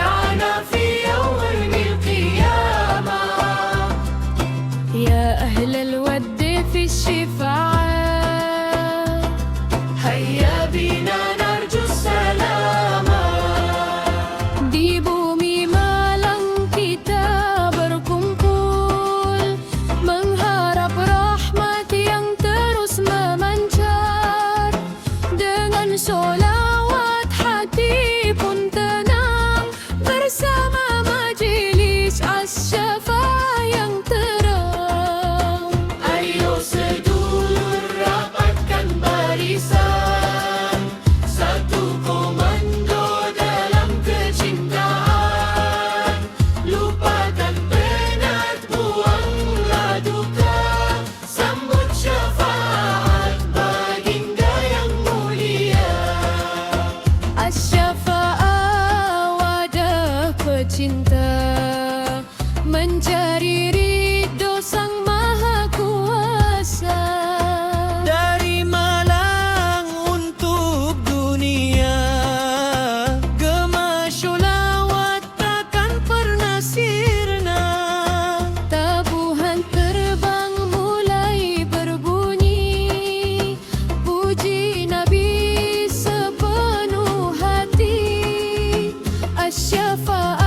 شفيعنا في يوم القيامة. يا أهل الود في الشفاعة، هيا بنا نرجو السلامة. di bumi malang kita berkumpul, mengharap rahmat yang terus memancar. Dengan sholawat hati pun tenang, bersama majelis as-syafa'ah yang terang. Ayo sedulur rapatkan barisan, satu komando dalam kecintaan. Lupakan penat, buanglah duka, sambut syafaat baginda yang mulia. As-syafa'ah wadah pecinta, mencari ridho Sang Maha Kuasa. Dari Malang untuk dunia, gema sholawat takkan pernah sirna. Tabuhan terbang mulai berbunyi, puji Nabi sepenuh hati. As-syafa'ah